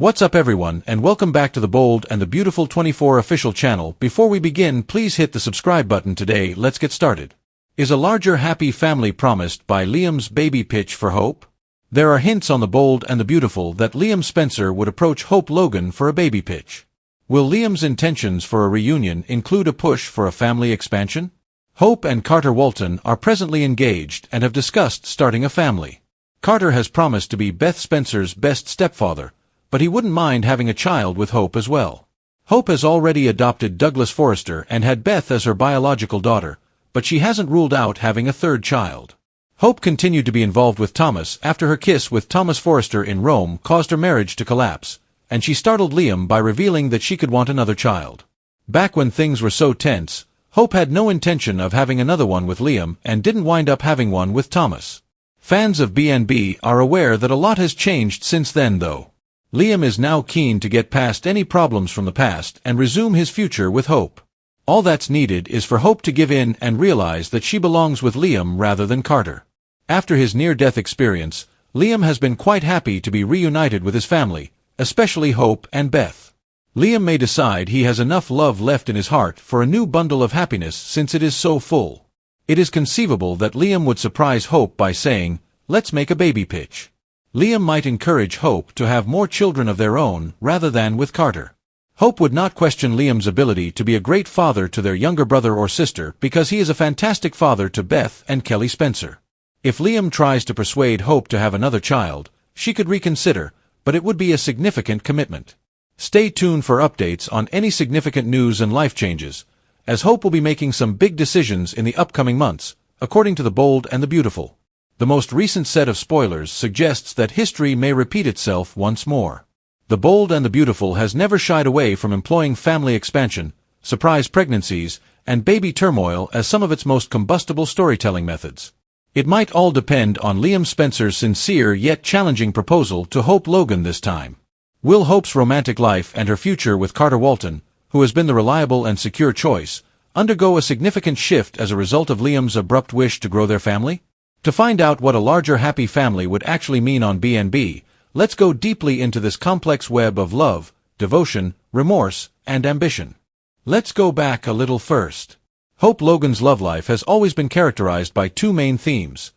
What's up everyone, and welcome back to the Bold and the Beautiful 24 official channel. Before we begin, please hit the subscribe button today. Let's get started. Is a larger happy family promised by Liam's baby pitch for Hope? There are hints on the Bold and the Beautiful that Liam Spencer would approach Hope Logan for a baby pitch. Will Liam's intentions for a reunion include a push for a family expansion? Hope and Carter Walton are presently engaged and have discussed starting a family. Carter has promised to be Beth Spencer's best stepfather, but he wouldn't mind having a child with Hope as well. Hope has already adopted Douglas Forrester and had Beth as her biological daughter, but she hasn't ruled out having a third child. Hope continued to be involved with Thomas after her kiss with Thomas Forrester in Rome caused her marriage to collapse, and she startled Liam by revealing that she could want another child. Back when things were so tense, Hope had no intention of having another one with Liam and didn't wind up having one with Thomas. Fans of B&B are aware that a lot has changed since then though. Liam is now keen to get past any problems from the past and resume his future with Hope. All that's needed is for Hope to give in and realize that she belongs with Liam rather than Carter. After his near-death experience, Liam has been quite happy to be reunited with his family, especially Hope and Beth. Liam may decide he has enough love left in his heart for a new bundle of happiness since it is so full. It is conceivable that Liam would surprise Hope by saying, "Let's make a baby pitch." Liam might encourage Hope to have more children of their own rather than with Carter. Hope would not question Liam's ability to be a great father to their younger brother or sister because he is a fantastic father to Beth and Kelly Spencer. If Liam tries to persuade Hope to have another child, she could reconsider, but it would be a significant commitment. Stay tuned for updates on any significant news and life changes, as Hope will be making some big decisions in the upcoming months, according to the Bold and the Beautiful. The most recent set of spoilers suggests that history may repeat itself once more. The Bold and the Beautiful has never shied away from employing family expansion, surprise pregnancies, and baby turmoil as some of its most combustible storytelling methods. It might all depend on Liam Spencer's sincere yet challenging proposal to Hope Logan this time. Will Hope's romantic life and her future with Carter Walton, who has been the reliable and secure choice, undergo a significant shift as a result of Liam's abrupt wish to grow their family? To find out what a larger happy family would actually mean on B&B, let's go deeply into this complex web of love, devotion, remorse, and ambition. Let's go back a little first. Hope Logan's love life has always been characterized by two main themes: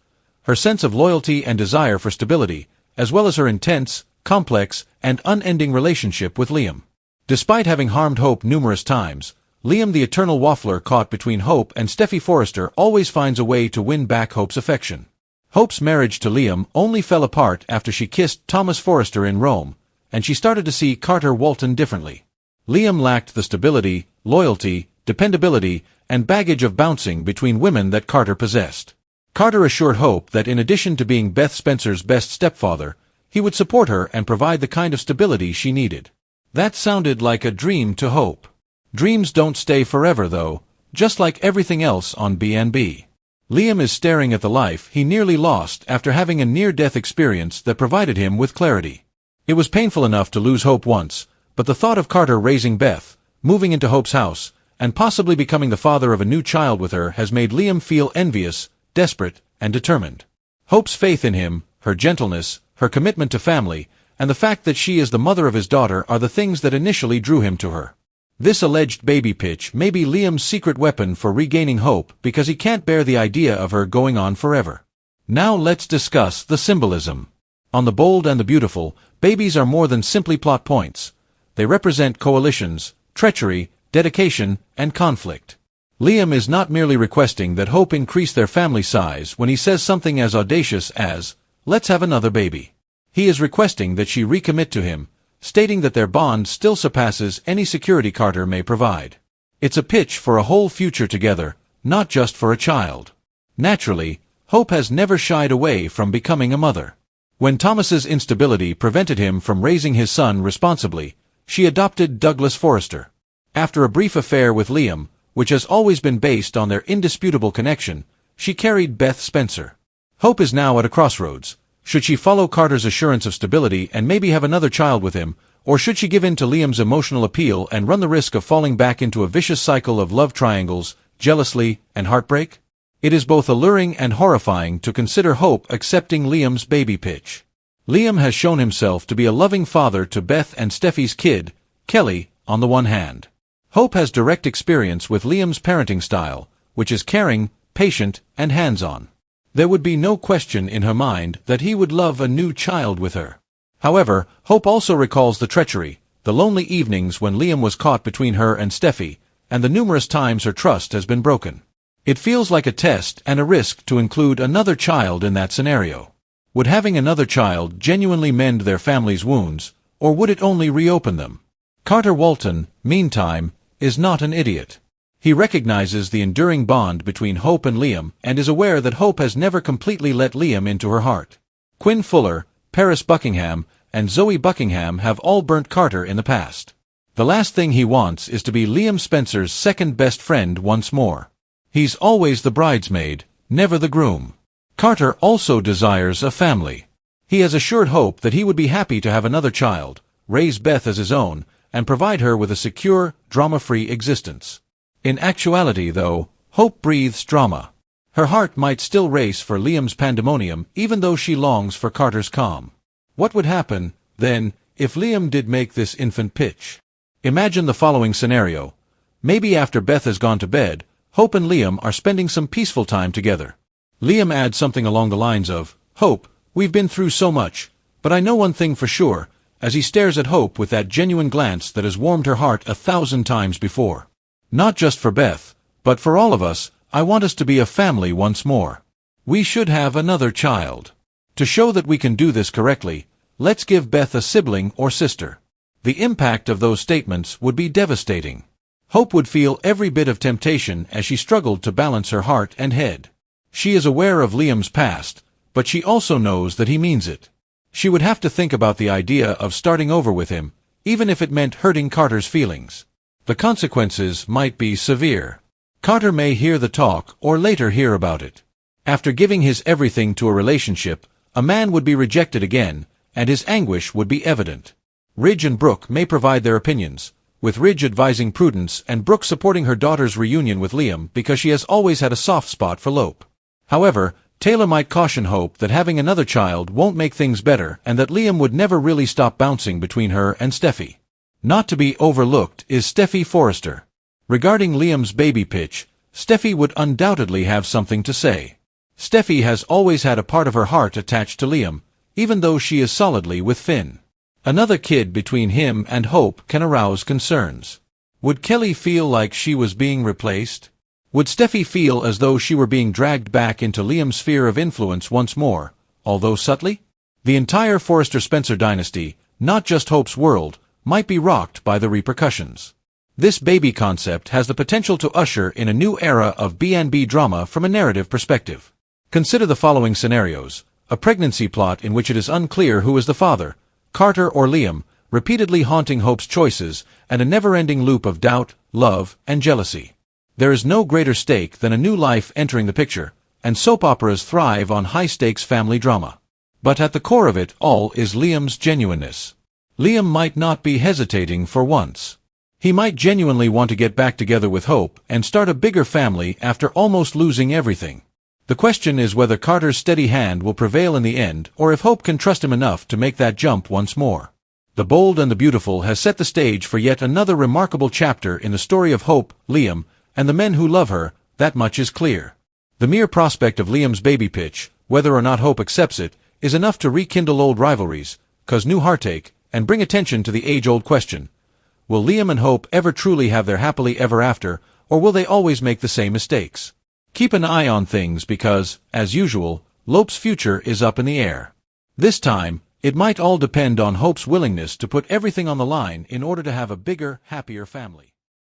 her sense of loyalty and desire for stability, as well as her intense, complex, and unending relationship with Liam. Despite having harmed Hope numerous times, Liam the eternal waffler caught between Hope and Steffi Forrester always finds a way to win back Hope's affection. Hope's marriage to Liam only fell apart after she kissed Thomas Forrester in Rome, and she started to see Carter Walton differently. Liam lacked the stability, loyalty, dependability, and baggage of bouncing between women that Carter possessed. Carter assured Hope that in addition to being Beth Spencer's best stepfather, he would support her and provide the kind of stability she needed. That sounded like a dream to Hope. Dreams don't stay forever though, just like everything else on B&B. Liam is staring at the life he nearly lost after having a near-death experience that provided him with clarity. It was painful enough to lose Hope once, but the thought of Carter raising Beth, moving into Hope's house, and possibly becoming the father of a new child with her has made Liam feel envious, desperate, and determined. Hope's faith in him, her gentleness, her commitment to family, and the fact that she is the mother of his daughter are the things that initially drew him to her. This alleged baby pitch may be Liam's secret weapon for regaining Hope because he can't bear the idea of her going on forever. Now let's discuss the symbolism. On the Bold and the Beautiful, babies are more than simply plot points. They represent coalitions, treachery, dedication, and conflict. Liam is not merely requesting that Hope increase their family size when he says something as audacious as, "Let's have another baby." He is requesting that she recommit to him, stating that their bond still surpasses any security Carter may provide. It's a pitch for a whole future together, not just for a child. Naturally, Hope has never shied away from becoming a mother. When Thomas's instability prevented him from raising his son responsibly, she adopted Douglas Forrester. After a brief affair with Liam, which has always been based on their indisputable connection, she carried Beth Spencer. Hope is now at a crossroads. Should she follow Carter's assurance of stability and maybe have another child with him, or should she give in to Liam's emotional appeal and run the risk of falling back into a vicious cycle of love triangles, jealousy, and heartbreak? It is both alluring and horrifying to consider Hope accepting Liam's baby pitch. Liam has shown himself to be a loving father to Beth and Steffi's kid, Kelly, on the one hand. Hope has direct experience with Liam's parenting style, which is caring, patient, and hands-on. There would be no question in her mind that he would love a new child with her. However, Hope also recalls the treachery, the lonely evenings when Liam was caught between her and Steffi, and the numerous times her trust has been broken. It feels like a test and a risk to include another child in that scenario. Would having another child genuinely mend their family's wounds, or would it only reopen them? Carter Walton, meantime, is not an idiot. He recognizes the enduring bond between Hope and Liam and is aware that Hope has never completely let Liam into her heart. Quinn Fuller, Paris Buckingham, and Zoe Buckingham have all burnt Carter in the past. The last thing he wants is to be Liam Spencer's second best friend once more. He's always the bridesmaid, never the groom. Carter also desires a family. He has assured Hope that he would be happy to have another child, raise Beth as his own, and provide her with a secure, drama-free existence. In actuality, though, Hope breathes drama. Her heart might still race for Liam's pandemonium even though she longs for Carter's calm. What would happen, then, if Liam did make this infant pitch? Imagine the following scenario. Maybe after Beth has gone to bed, Hope and Liam are spending some peaceful time together. Liam adds something along the lines of, "Hope, we've been through so much, but I know one thing for sure," as he stares at Hope with that genuine glance that has warmed her heart 1,000 times before. "Not just for Beth, but for all of us, I want us to be a family once more. We should have another child. To show that we can do this correctly, let's give Beth a sibling or sister." The impact of those statements would be devastating. Hope would feel every bit of temptation as she struggled to balance her heart and head. She is aware of Liam's past, but she also knows that he means it. She would have to think about the idea of starting over with him, even if it meant hurting Carter's feelings. The consequences might be severe. Carter may hear the talk or later hear about it. After giving his everything to a relationship, a man would be rejected again, and his anguish would be evident. Ridge and Brooke may provide their opinions, with Ridge advising prudence and Brooke supporting her daughter's reunion with Liam because she has always had a soft spot for Lope. However, Taylor might caution Hope that having another child won't make things better and that Liam would never really stop bouncing between her and Steffi. Not to be overlooked is Steffi Forrester. Regarding Liam's baby pitch, Steffi would undoubtedly have something to say. Steffi has always had a part of her heart attached to Liam, even though she is solidly with Finn. Another kid between him and Hope can arouse concerns. Would Kelly feel like she was being replaced? Would Steffi feel as though she were being dragged back into Liam's sphere of influence once more, although subtly? The entire Forrester-Spencer dynasty, not just Hope's world, might be rocked by the repercussions. This baby concept has the potential to usher in a new era of B&B drama from a narrative perspective. Consider the following scenarios: a pregnancy plot in which it is unclear who is the father, Carter or Liam, repeatedly haunting Hope's choices, and a never-ending loop of doubt, love, and jealousy. There is no greater stake than a new life entering the picture, and soap operas thrive on high-stakes family drama. But at the core of it all is Liam's genuineness. Liam might not be hesitating for once. He might genuinely want to get back together with Hope and start a bigger family after almost losing everything. The question is whether Carter's steady hand will prevail in the end, or if Hope can trust him enough to make that jump once more. The Bold and the Beautiful has set the stage for yet another remarkable chapter in the story of Hope, Liam, and the men who love her. That much is clear. The mere prospect of Liam's baby pitch, whether or not Hope accepts it, is enough to rekindle old rivalries, cause new heartache, and bring attention to the age-old question: will Liam and Hope ever truly have their happily ever after, or will they always make the same mistakes? Keep an eye on things because, as usual, Lope's future is up in the air. This time, it might all depend on Hope's willingness to put everything on the line in order to have a bigger, happier family.